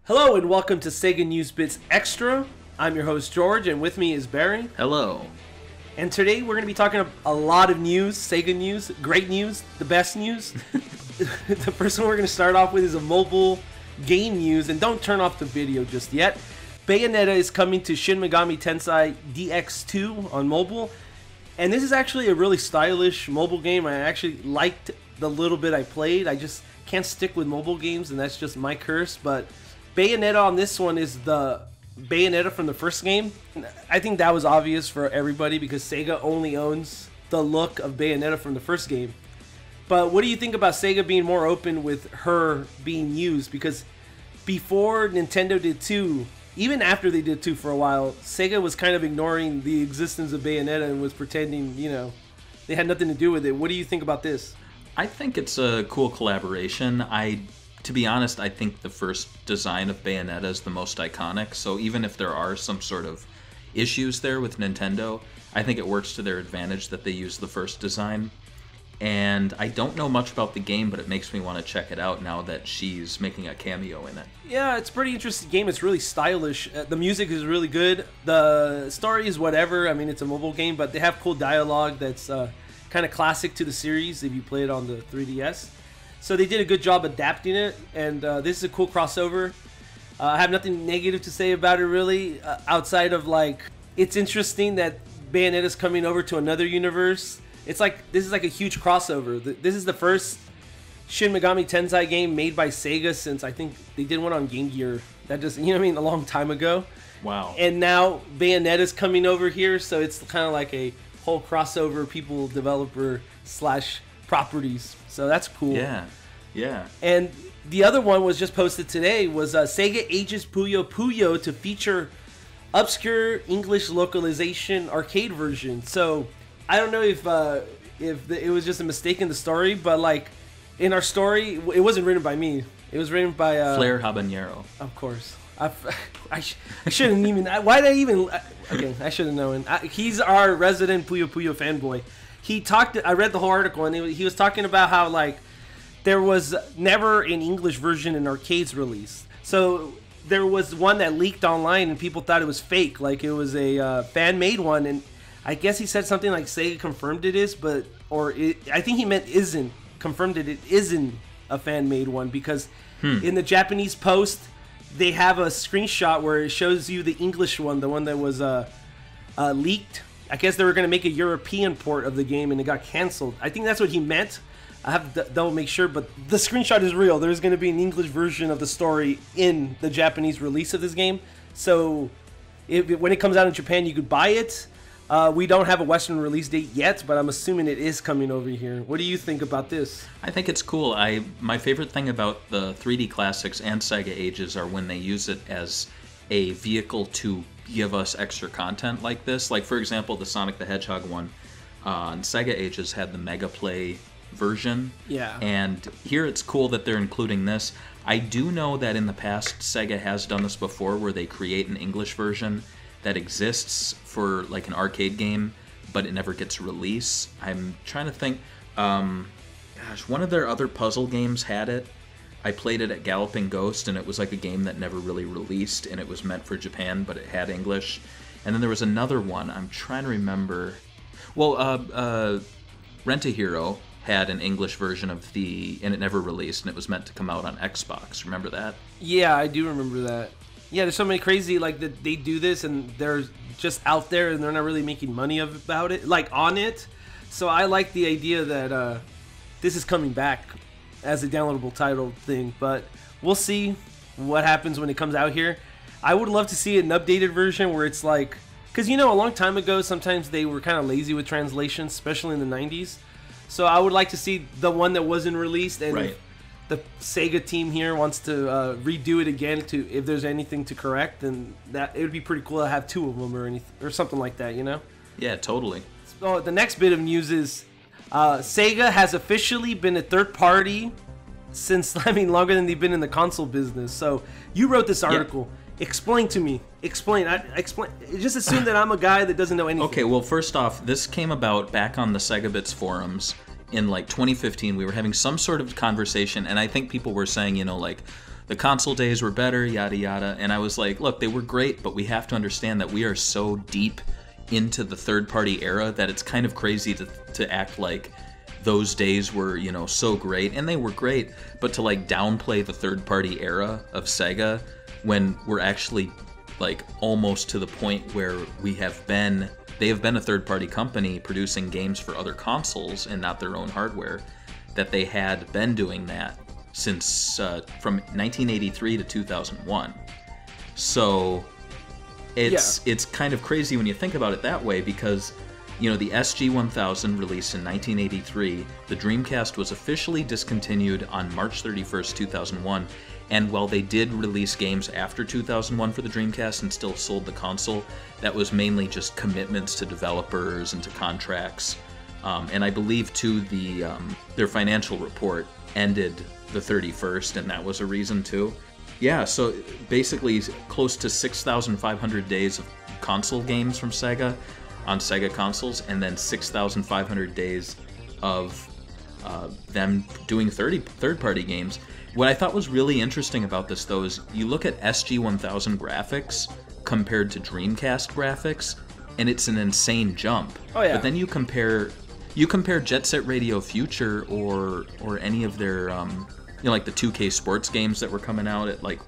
Hello and welcome to Sega News Bits Extra. I'm your host George, and with me is Barry. Hello. And today we're going to be talking a lot of news, Sega news, great news, the best news. The first one we're going to start off with is a mobile game news, and don't turn off the video just yet. Bayonetta is coming to Shin Megami Tensei DX2 on mobile, and this is actually a really stylish mobile game. I actually liked the little bit I played. I just can't stick with mobile games, and that's just my curse, but Bayonetta on this one is the Bayonetta from the first game. I think that was obvious for everybody because Sega only owns the look of Bayonetta from the first game. But what do you think about Sega being more open with her being used? Because before Nintendo did 2, even after they did 2 for a while, Sega was kind of ignoring the existence of Bayonetta and was pretending, you know, they had nothing to do with it. What do you think about this? I think it's a cool collaboration. To be honest, I think the first design of Bayonetta is the most iconic, so even if there are some sort of issues there with Nintendo, I think it works to their advantage that they use the first design. And I don't know much about the game, but it makes me want to check it out now that she's making a cameo in it. Yeah, it's a pretty interesting game. It's really stylish. The music is really good. The story is whatever. I mean, it's a mobile game, but they have cool dialogue that's kind of classic to the series if you play it on the 3DS. So they did a good job adapting it, and this is a cool crossover. I have nothing negative to say about it, really, outside of, like, it's interesting that Bayonetta's coming over to another universe. It's like, this is like a huge crossover. This is the first Shin Megami Tensei game made by Sega since, I think, they did one on Game Gear. That just, you know what I mean, a long time ago. Wow. And now Bayonetta's coming over here, so it's kind of like a whole crossover people, developer / properties. So that's cool. Yeah. And the other one was just posted today was Sega ages Puyo Puyo to feature obscure English localization arcade version. So I don't know if it was just a mistake in the story, but like in our story, it wasn't written by me. It was written by Flair Habanero. Of course. I shouldn't even. Why did I even? Okay, I should have known. He's our resident Puyo Puyo fanboy. I read the whole article, and he was talking about how, like, there was never an English version in arcades released. So there was one that leaked online, and people thought it was fake, like it was a fan-made one. And I guess he said something like Sega confirmed it is, I think he meant isn't. Confirmed that it isn't a fan-made one, because in the Japanese post, they have a screenshot where it shows you the English one, the one that was leaked. I guess they were going to make a European port of the game, and it got canceled. I think that's what he meant. I have to double make sure, but the screenshot is real. There's going to be an English version of the story in the Japanese release of this game. So when it comes out in Japan, you could buy it. We don't have a Western release date yet, but I'm assuming it is coming over here. What do you think about this? I think it's cool. My favorite thing about the 3D classics and Sega Ages are when they use it as a vehicle to give us extra content like this. Like, for example, the Sonic the Hedgehog one on Sega Ages had the Mega Play version. Yeah. And here it's cool that they're including this. I do know that in the past, Sega has done this before where they create an English version that exists for, like, an arcade game, but it never gets released. I'm trying to think. One of their other puzzle games had it. I played it at Galloping Ghost, and it was like a game that never really released, and it was meant for Japan, but it had English. And then there was another one. I'm trying to remember. Well, Rent-A-Hero had an English version of and it never released, and it was meant to come out on Xbox. Remember that? Yeah, I do remember that. Yeah, there's so many crazy, like, that they do this, and they're just out there, and they're not really making money about it, like, on it. So I like the idea that this is coming back as a downloadable title thing, but we'll see what happens when it comes out here. I would love to see an updated version where it's like, because, you know, a long time ago, sometimes they were kind of lazy with translations, especially in the 90s. So I would like to see the one that wasn't released, and right. If the Sega team here wants to redo it again, if there's anything to correct, then that it would be pretty cool to have 2 of them or something like that, you know? Yeah, totally. So the next bit of news is Sega has officially been a third party since, I mean, longer than they've been in the console business. So you wrote this article. Yeah. Explain to me. Explain. Just assume that I'm a guy that doesn't know anything. Okay, well, first off, this came about back on the Sega Bits forums in like 2015. We were having some sort of conversation, and I think people were saying, you know, like, the console days were better, yada yada. And I was like, look, they were great, but we have to understand that we are so deep into the third-party era that it's kind of crazy to act like those days were, you know, so great. And they were great, but to like downplay the third-party era of Sega when we're actually like almost to the point where they have been a third-party company producing games for other consoles and not their own hardware, that they had been doing that since from 1983 to 2001. So it's kind of crazy when you think about it that way, because you know, the SG-1000 released in 1983, the Dreamcast was officially discontinued on March 31st, 2001, and while they did release games after 2001 for the Dreamcast and still sold the console, that was mainly just commitments to developers and to contracts. And I believe, too, their financial report ended the 31st, and that was a reason, too. Yeah, so basically close to 6,500 days of console games from Sega on Sega consoles, and then 6,500 days of them doing third-party games. What I thought was really interesting about this, though, is you look at SG-1000 graphics compared to Dreamcast graphics, and it's an insane jump. Oh yeah. But then you compare Jet Set Radio Future or any of their you know, like the 2K sports games that were coming out at like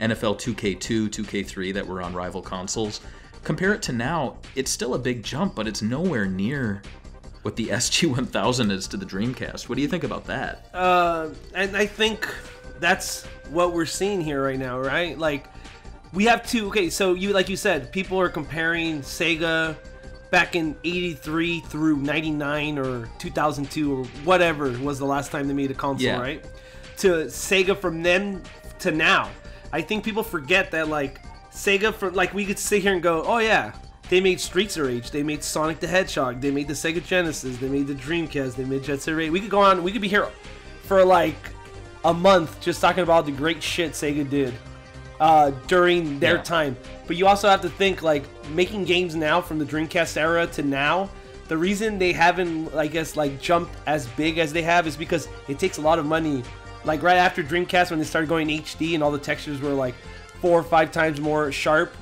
NFL 2K2, 2K3 that were on rival consoles. Compare it to now, it's still a big jump, but it's nowhere near what the SG-1000 is to the Dreamcast. What do you think about that? And I think that's what we're seeing here right now, right? Like, we have to, okay, so like you said, people are comparing Sega back in 83 through 99 or 2002 or whatever was the last time they made a console, right? To Sega from then to now. I think people forget that, like, Sega, we could sit here and go, oh yeah, they made Streets of Rage, they made Sonic the Hedgehog, they made the Sega Genesis, they made the Dreamcast, they made Jet Set Radio. We could go on, we could be here for like a month just talking about the great shit Sega did during their time. But you also have to think, like, making games now from the Dreamcast era to now, the reason they haven't, I guess, like, jumped as big as they have is because it takes a lot of money. Like, right after Dreamcast, when they started going HD and all the textures were like 4 or 5 times more sharp.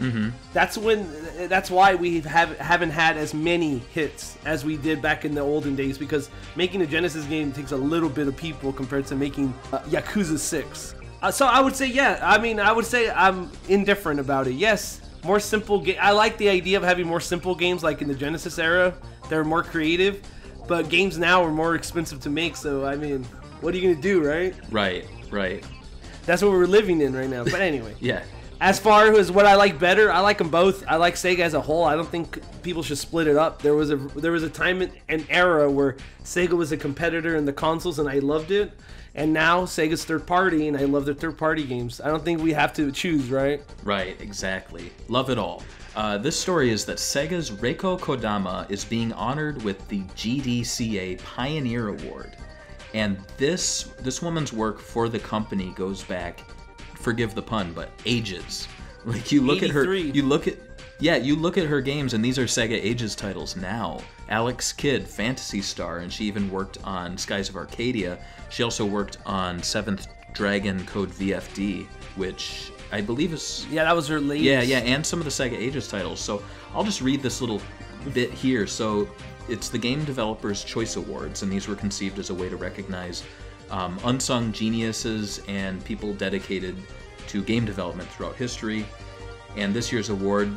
That's why we haven't had as many hits as we did back in the olden days, because making a Genesis game takes a little bit of people compared to making Yakuza 6. So I would say, yeah, I would say I'm indifferent about it. Yes, more simple I like the idea of having more simple games like in the Genesis era. They're more creative, but games now are more expensive to make, so I mean, what are you gonna do, right? Right. That's what we're living in right now. But anyway. Yeah. As far as what I like better, I like them both. I like Sega as a whole. I don't think people should split it up. There was a time and era where Sega was a competitor in the consoles, and I loved it. And now Sega's third party, and I love their third party games. I don't think we have to choose, right? Right, exactly. Love it all. This story is that Sega's Rieko Kodama is being honored with the GDCA Pioneer Award. And this woman's work for the company goes back, forgive the pun, but ages. Like, you look 83. At her, you look at her games, and these are Sega Ages titles now. Alex Kidd, Phantasy Star, and she even worked on Skies of Arcadia. She also worked on Seventh Dragon Code VFD, which I believe is... Yeah, that was her latest. Yeah, and some of the Sega Ages titles. So I'll just read this little bit here. So it's the Game Developers Choice Awards, and these were conceived as a way to recognize unsung geniuses and people dedicated to game development throughout history. And this year's award,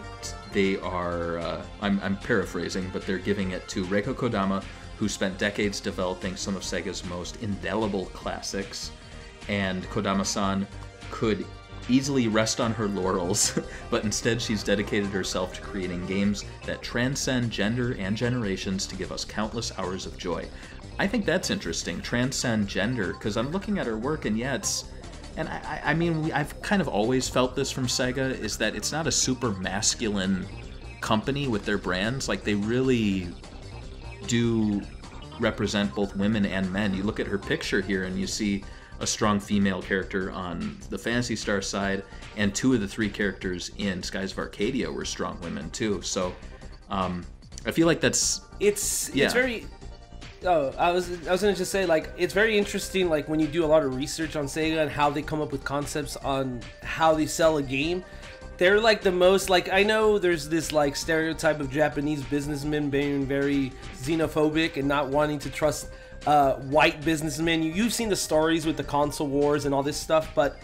they are, I'm paraphrasing, but they're giving it to Rieko Kodama, who spent decades developing some of Sega's most indelible classics. And Kodama-san could easily rest on her laurels, but instead she's dedicated herself to creating games that transcend gender and generations to give us countless hours of joy. I think that's interesting, transcend gender, because I'm looking at her work, and yeah, it's... And I mean, I've kind of always felt this from Sega, is that it's not a super masculine company with their brands. Like, they really do represent both women and men. You look at her picture here, and you see a strong female character on the Phantasy Star side, and 2 of the 3 characters in Skies of Arcadia were strong women too. So I feel like that's it's very Oh, I was gonna just say, like, it's very interesting, like, when you do a lot of research on Sega and how they come up with concepts on how they sell a game. They're like the most, like, I know there's this like stereotype of Japanese businessmen being very xenophobic and not wanting to trust white businessmen. You've seen the stories with the console wars and all this stuff, but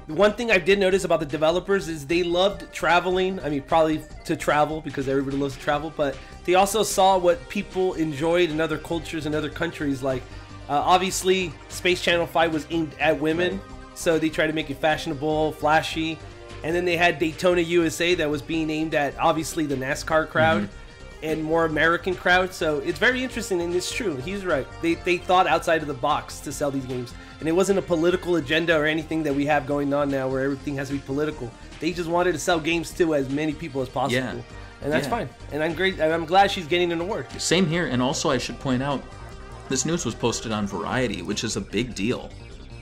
one thing I did notice about the developers is they loved traveling. I mean, probably to travel because everybody loves to travel, but they also saw what people enjoyed in other cultures and other countries. Like, obviously, Space Channel 5 was aimed at women, so they tried to make it fashionable, flashy. And then they had Daytona USA that was being aimed at, obviously, the NASCAR crowd and more American crowd. So it's very interesting, and it's true. He's right. They thought outside of the box to sell these games. And it wasn't a political agenda or anything that we have going on now where everything has to be political. They just wanted to sell games to as many people as possible. Yeah. And that's fine. And I'm glad she's getting an award. Same here. And also, I should point out, this news was posted on Variety, which is a big deal.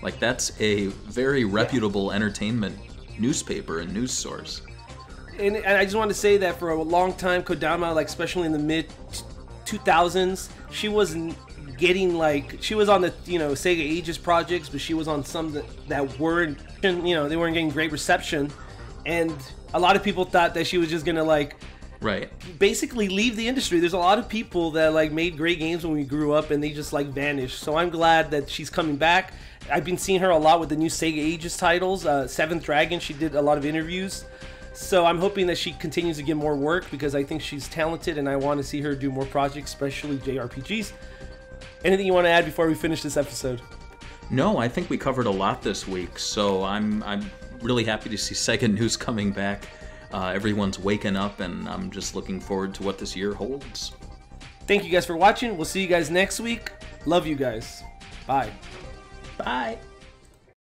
Like, that's a very reputable entertainment newspaper and news source. And I just want to say that for a long time, Kodama, like especially in the mid 2000s, she wasn't getting, like, she was on the, you know, Sega Aegis projects, but she was on some that weren't, you know, they weren't getting great reception, and a lot of people thought that she was just gonna, like, basically leave the industry. There's a lot of people that, like, made great games when we grew up and they just, like, vanished. So I'm glad that she's coming back. I've been seeing her a lot with the new Sega Aegis titles. Seventh Dragon, she did a lot of interviews. So I'm hoping that she continues to get more work because I think she's talented and I want to see her do more projects, especially JRPGs. Anything you want to add before we finish this episode? No, I think we covered a lot this week, so I'm really happy to see Sega news coming back. Everyone's waking up, and I'm just looking forward to what this year holds. Thank you guys for watching. We'll see you guys next week. Love you guys. Bye. Bye.